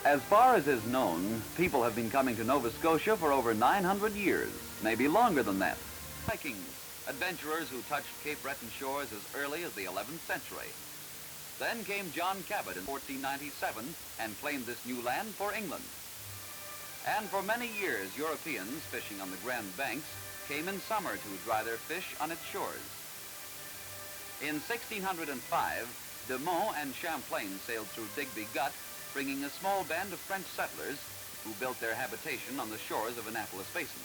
As far as is known, people have been coming to Nova Scotia for over 900 years, maybe longer than that. Vikings, adventurers who touched Cape Breton shores as early as the 11th century. Then came John Cabot in 1497 and claimed this new land for England. And for many years, Europeans fishing on the Grand Banks came in summer to dry their fish on its shores. In 1605, de Monts and Champlain sailed through Digby Gut, bringing a small band of French settlers who built their habitation on the shores of Annapolis Basin.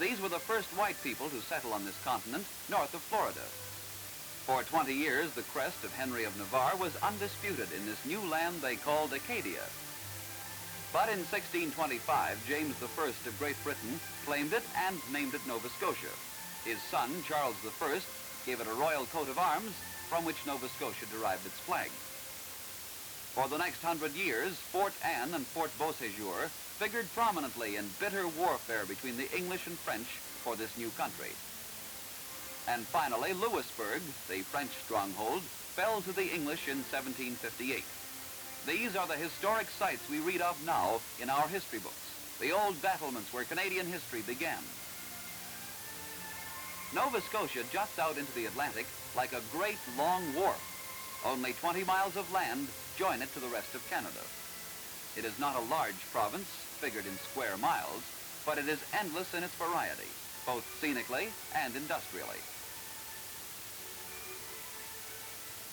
These were the first white people to settle on this continent north of Florida. For 20 years, the crest of Henry of Navarre was undisputed in this new land they called Acadia. But in 1625, James I of Great Britain claimed it and named it Nova Scotia. His son, Charles I, gave it a royal coat of arms from which Nova Scotia derived its flag. For the next 100 years, Fort Anne and Fort Beauséjour figured prominently in bitter warfare between the English and French for this new country. And finally, Louisbourg, the French stronghold, fell to the English in 1758. These are the historic sites we read of now in our history books, the old battlements where Canadian history began. Nova Scotia juts out into the Atlantic like a great long wharf. Only 20 miles of land join it to the rest of Canada. It is not a large province, figured in square miles, but it is endless in its variety, both scenically and industrially.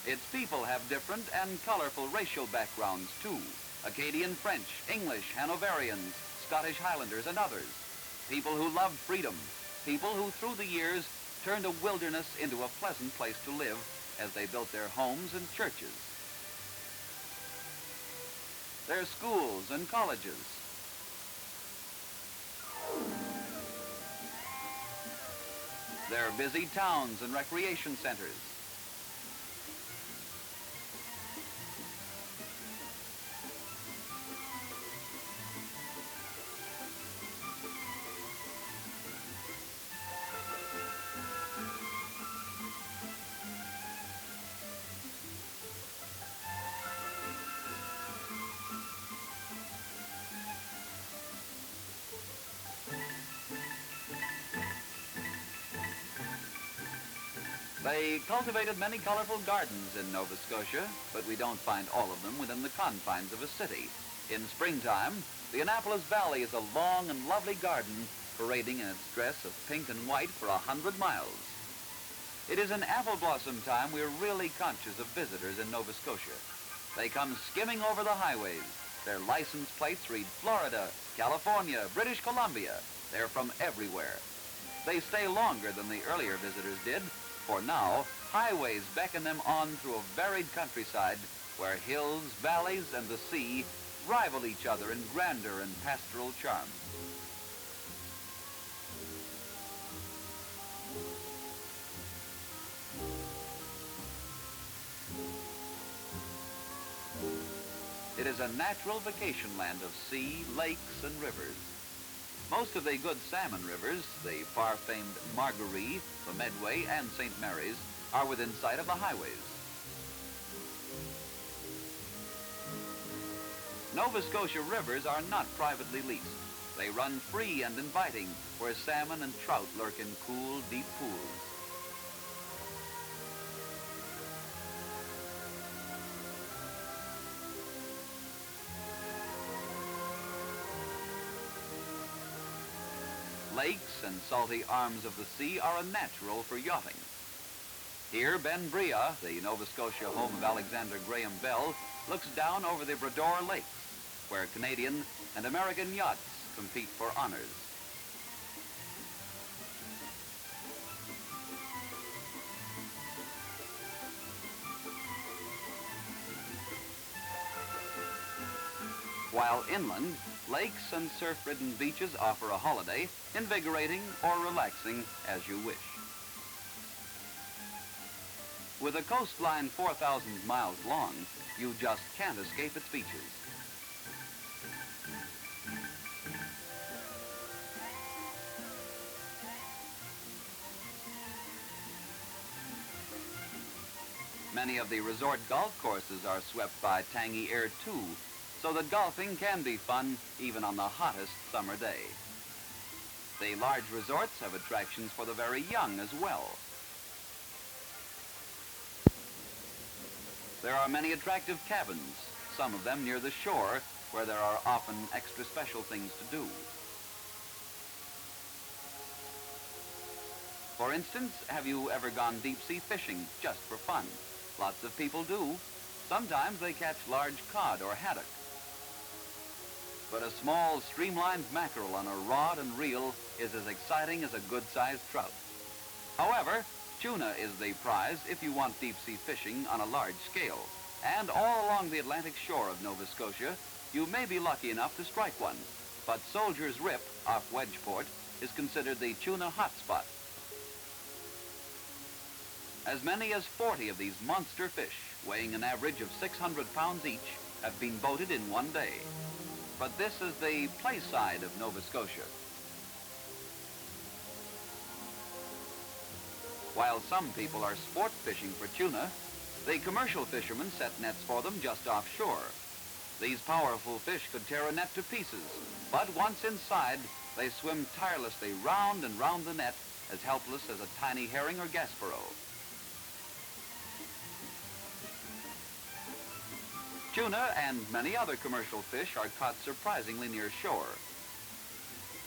Its people have different and colorful racial backgrounds too. Acadian French, English, Hanoverians, Scottish Highlanders, and others. People who loved freedom. People who through the years turned a wilderness into a pleasant place to live as they built their homes and churches. Their schools and colleges. Their busy towns and recreation centers. They cultivated many colorful gardens in Nova Scotia, but we don't find all of them within the confines of a city. In springtime, the Annapolis Valley is a long and lovely garden parading in its dress of pink and white for 100 miles. It is in apple blossom time we're really conscious of visitors in Nova Scotia. They come skimming over the highways. Their license plates read Florida, California, British Columbia. They're from everywhere. They stay longer than the earlier visitors did, for now, highways beckon them on through a varied countryside where hills, valleys, and the sea rival each other in grandeur and pastoral charm. It is a natural vacation land of sea, lakes, and rivers. Most of the good salmon rivers, the far-famed Margaret, the Medway, and St. Mary's, are within sight of the highways. Nova Scotia rivers are not privately leased. They run free and inviting, where salmon and trout lurk in cool, deep pools. Lakes and salty arms of the sea are a natural for yachting. Here, Ben Brea, the Nova Scotia home of Alexander Graham Bell, looks down over the Bredor Lakes, where Canadian and American yachts compete for honors. While inland, lakes and surf-ridden beaches offer a holiday, invigorating or relaxing as you wish. With a coastline 4,000 miles long, you just can't escape its beaches. Many of the resort golf courses are swept by tangy air too, so that golfing can be fun even on the hottest summer day. The large resorts have attractions for the very young as well. There are many attractive cabins, some of them near the shore, where there are often extra special things to do. For instance, have you ever gone deep-sea fishing just for fun? Lots of people do. Sometimes they catch large cod or haddock. But a small, streamlined mackerel on a rod and reel is as exciting as a good-sized trout. However, tuna is the prize if you want deep-sea fishing on a large scale. And all along the Atlantic shore of Nova Scotia, you may be lucky enough to strike one. But Soldier's Rip, off Wedgeport, is considered the tuna hotspot. As many as 40 of these monster fish, weighing an average of 600 pounds each, have been boated in one day. But this is the play side of Nova Scotia. While some people are sport fishing for tuna, the commercial fishermen set nets for them just offshore. These powerful fish could tear a net to pieces, but once inside, they swim tirelessly round and round the net, as helpless as a tiny herring or gaspereau. Tuna and many other commercial fish are caught surprisingly near shore.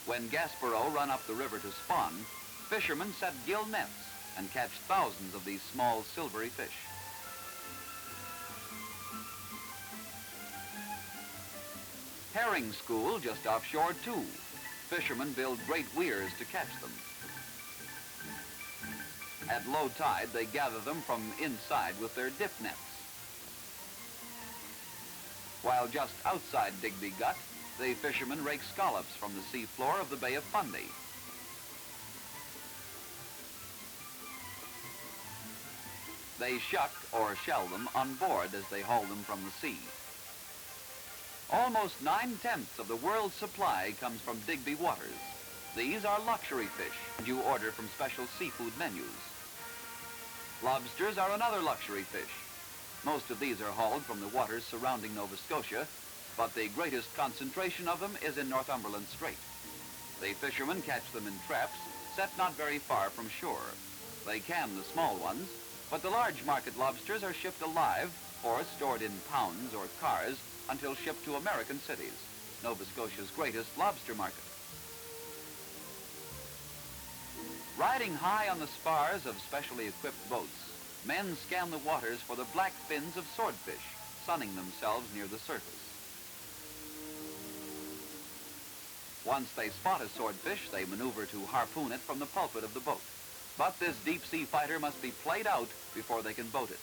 When gaspereau run up the river to spawn, fishermen set gill nets and catch thousands of these small silvery fish. Herring school just offshore too. Fishermen build great weirs to catch them. At low tide, they gather them from inside with their dip nets. While just outside Digby Gut, the fishermen rake scallops from the seafloor of the Bay of Fundy. They shuck or shell them on board as they haul them from the sea. Almost 9/10 of the world's supply comes from Digby waters. These are luxury fish, and you order from special seafood menus. Lobsters are another luxury fish. Most of these are hauled from the waters surrounding Nova Scotia, but the greatest concentration of them is in Northumberland Strait. The fishermen catch them in traps set not very far from shore. They can the small ones, but the large market lobsters are shipped alive or stored in pounds or cars until shipped to American cities, Nova Scotia's greatest lobster market. Riding high on the spars of specially equipped boats, men scan the waters for the black fins of swordfish, sunning themselves near the surface. Once they spot a swordfish, they maneuver to harpoon it from the pulpit of the boat. But this deep-sea fighter must be played out before they can boat it.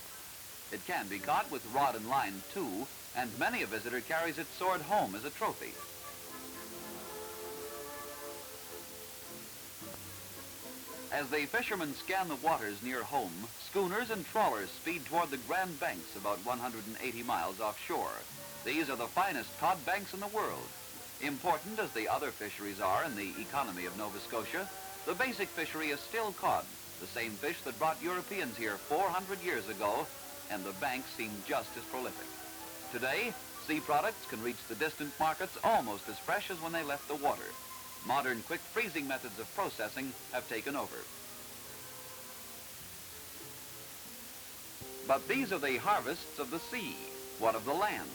It can be caught with rod and line, too, and many a visitor carries its sword home as a trophy. As the fishermen scan the waters near home, schooners and trawlers speed toward the Grand Banks about 180 miles offshore. These are the finest cod banks in the world. Important as the other fisheries are in the economy of Nova Scotia, the basic fishery is still cod, the same fish that brought Europeans here 400 years ago, and the banks seem just as prolific. Today, sea products can reach the distant markets almost as fresh as when they left the water. Modern quick freezing methods of processing have taken over. But these are the harvests of the sea. What of the land?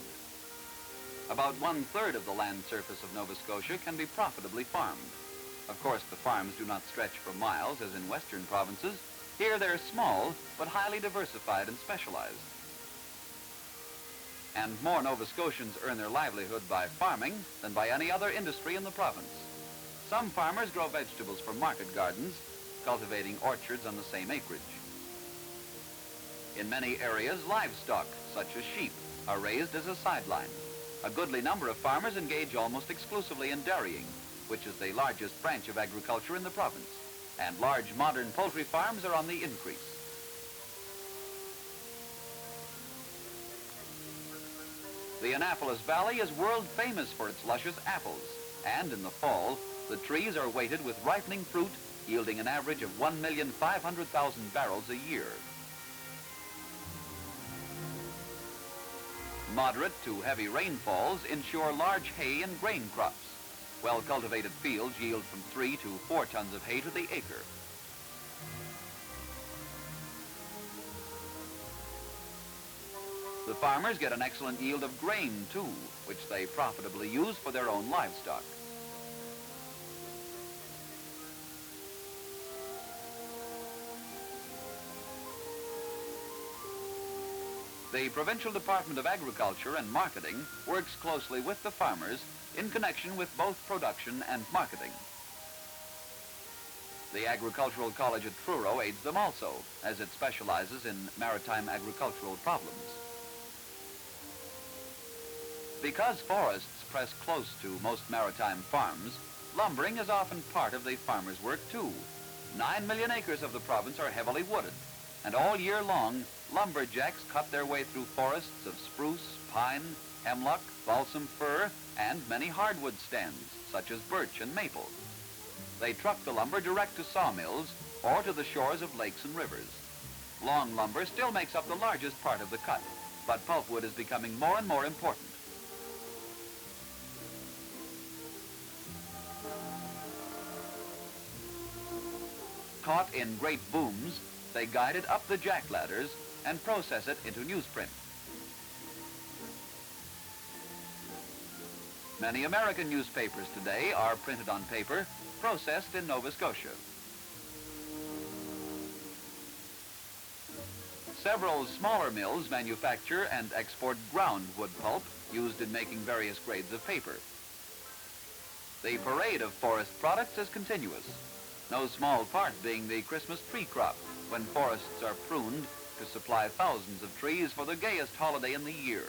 About 1/3 of the land surface of Nova Scotia can be profitably farmed. Of course, the farms do not stretch for miles as in western provinces. Here they're small, but highly diversified and specialized. And more Nova Scotians earn their livelihood by farming than by any other industry in the province. Some farmers grow vegetables for market gardens, cultivating orchards on the same acreage. In many areas, livestock, such as sheep, are raised as a sideline. A goodly number of farmers engage almost exclusively in dairying, which is the largest branch of agriculture in the province, and large modern poultry farms are on the increase. The Annapolis Valley is world famous for its luscious apples, and in the fall, the trees are weighted with ripening fruit, yielding an average of 1,500,000 barrels a year. Moderate to heavy rainfalls ensure large hay and grain crops. Well-cultivated fields yield from 3 to 4 tons of hay to the acre. The farmers get an excellent yield of grain, too, which they profitably use for their own livestock. The Provincial Department of Agriculture and Marketing works closely with the farmers in connection with both production and marketing. The Agricultural College at Truro aids them also, as it specializes in maritime agricultural problems. Because forests press close to most maritime farms, lumbering is often part of the farmer's work too. 9 million acres of the province are heavily wooded, and all year long, lumberjacks cut their way through forests of spruce, pine, hemlock, balsam fir, and many hardwood stands, such as birch and maple. They truck the lumber direct to sawmills or to the shores of lakes and rivers. Long lumber still makes up the largest part of the cut, but pulpwood is becoming more and more important. Caught in great booms, they guide it up the jack ladders and process it into newsprint. Many American newspapers today are printed on paper, processed in Nova Scotia. Several smaller mills manufacture and export ground wood pulp used in making various grades of paper. The parade of forest products is continuous, no small part being the Christmas tree crop, when forests are pruned to supply thousands of trees for the gayest holiday in the year.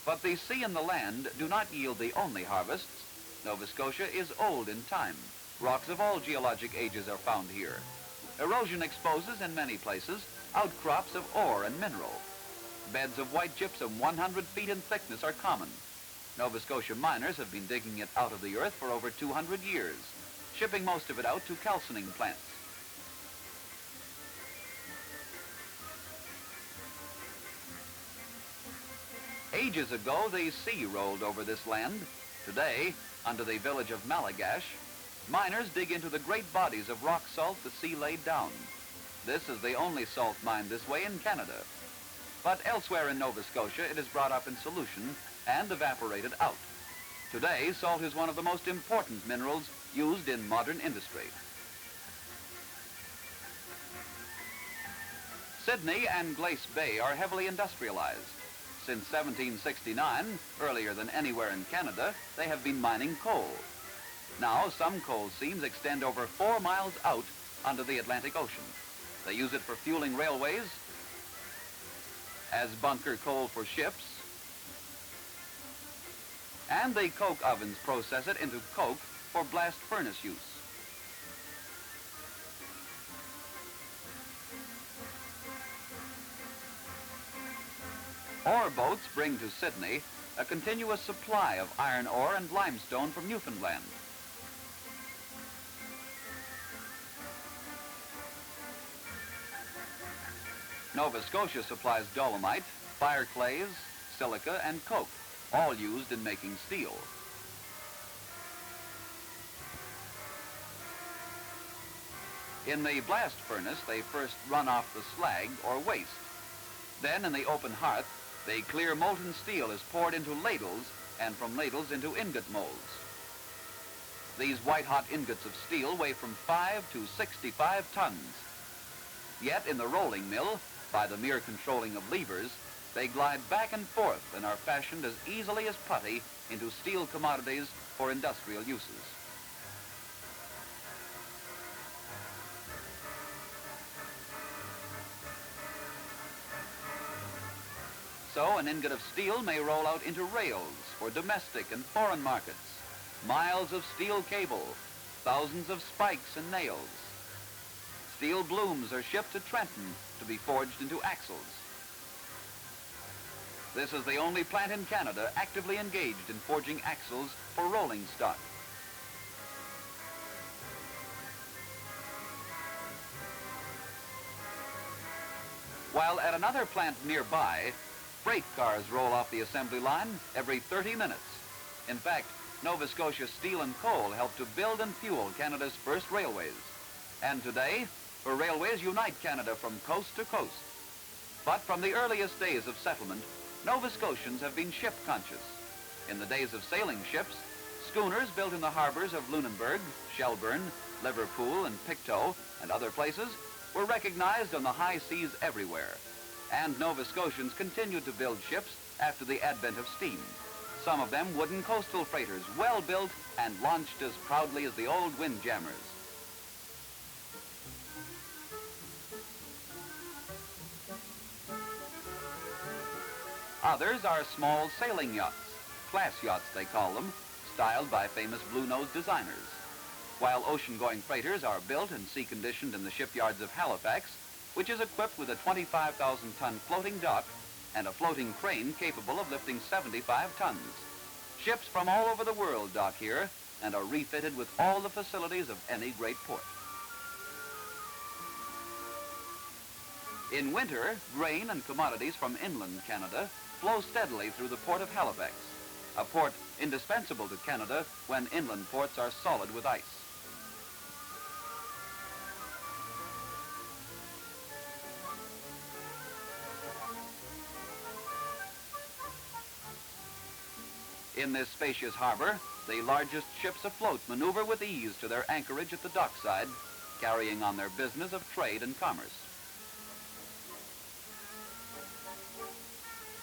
But the sea and the land do not yield the only harvests. Nova Scotia is old in time. Rocks of all geologic ages are found here. Erosion exposes in many places outcrops of ore and mineral. Beds of white gypsum 100 feet in thickness are common. Nova Scotia miners have been digging it out of the earth for over 200 years, shipping most of it out to calcining plants. Ages ago, the sea rolled over this land. Today, under the village of Malagash, miners dig into the great bodies of rock salt the sea laid down. This is the only salt mine this way in Canada. But elsewhere in Nova Scotia, it is brought up in solution and evaporated out. Today, salt is one of the most important minerals used in modern industry. Sydney and Glace Bay are heavily industrialized. Since 1769, earlier than anywhere in Canada, they have been mining coal. Now, some coal seams extend over 4 miles out under the Atlantic Ocean. They use it for fueling railways, as bunker coal for ships, and the coke ovens process it into coke for blast furnace use. Ore boats bring to Sydney a continuous supply of iron ore and limestone from Newfoundland. Nova Scotia supplies dolomite, fire clays, silica, and coke, all used in making steel. In the blast furnace, they first run off the slag or waste. Then, in the open hearth, the clear molten steel is poured into ladles and from ladles into ingot molds. These white-hot ingots of steel weigh from 5 to 65 tons. Yet in the rolling mill, by the mere controlling of levers, they glide back and forth and are fashioned as easily as putty into steel commodities for industrial uses. So an ingot of steel may roll out into rails for domestic and foreign markets, miles of steel cable, thousands of spikes and nails. Steel blooms are shipped to Trenton to be forged into axles. This is the only plant in Canada actively engaged in forging axles for rolling stock. While at another plant nearby, Freight cars roll off the assembly line every 30 minutes. In fact, Nova Scotia Steel and Coal helped to build and fuel Canada's first railways. And today, her railways unite Canada from coast to coast. But from the earliest days of settlement, Nova Scotians have been ship conscious. In the days of sailing ships, schooners built in the harbors of Lunenburg, Shelburne, Liverpool, and Pictou, and other places were recognized on the high seas everywhere. And Nova Scotians continued to build ships after the advent of steam. Some of them wooden coastal freighters, well built and launched as proudly as the old windjammers. Others are small sailing yachts, class yachts they call them, styled by famous blue-nose designers. While ocean-going freighters are built and sea-conditioned in the shipyards of Halifax, which is equipped with a 25,000-ton floating dock and a floating crane capable of lifting 75 tons. Ships from all over the world dock here and are refitted with all the facilities of any great port. In winter, grain and commodities from inland Canada flow steadily through the port of Halifax, a port indispensable to Canada when inland ports are solid with ice. In this spacious harbor, the largest ships afloat maneuver with ease to their anchorage at the dockside, carrying on their business of trade and commerce.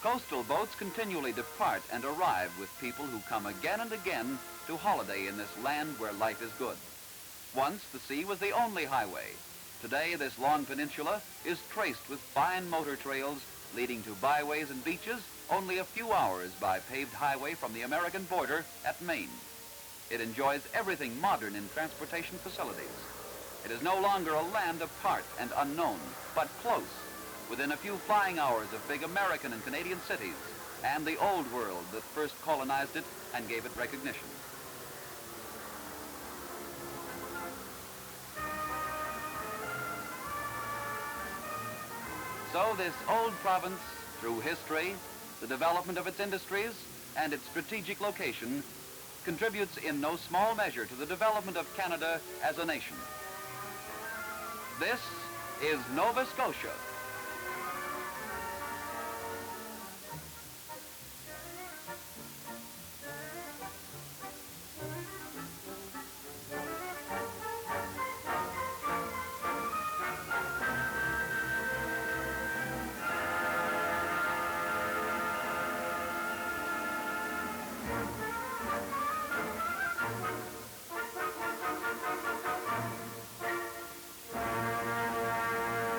Coastal boats continually depart and arrive with people who come again and again to holiday in this land where life is good. Once the sea was the only highway. Today this long peninsula is traced with fine motor trails leading to byways and beaches only a few hours by paved highway from the American border at Maine. It enjoys everything modern in transportation facilities. It is no longer a land apart and unknown, but close, within a few flying hours of big American and Canadian cities, and the old world that first colonized it and gave it recognition. So this old province, through history, the development of its industries, and its strategic location, contributes in no small measure to the development of Canada as a nation. This is Nova Scotia.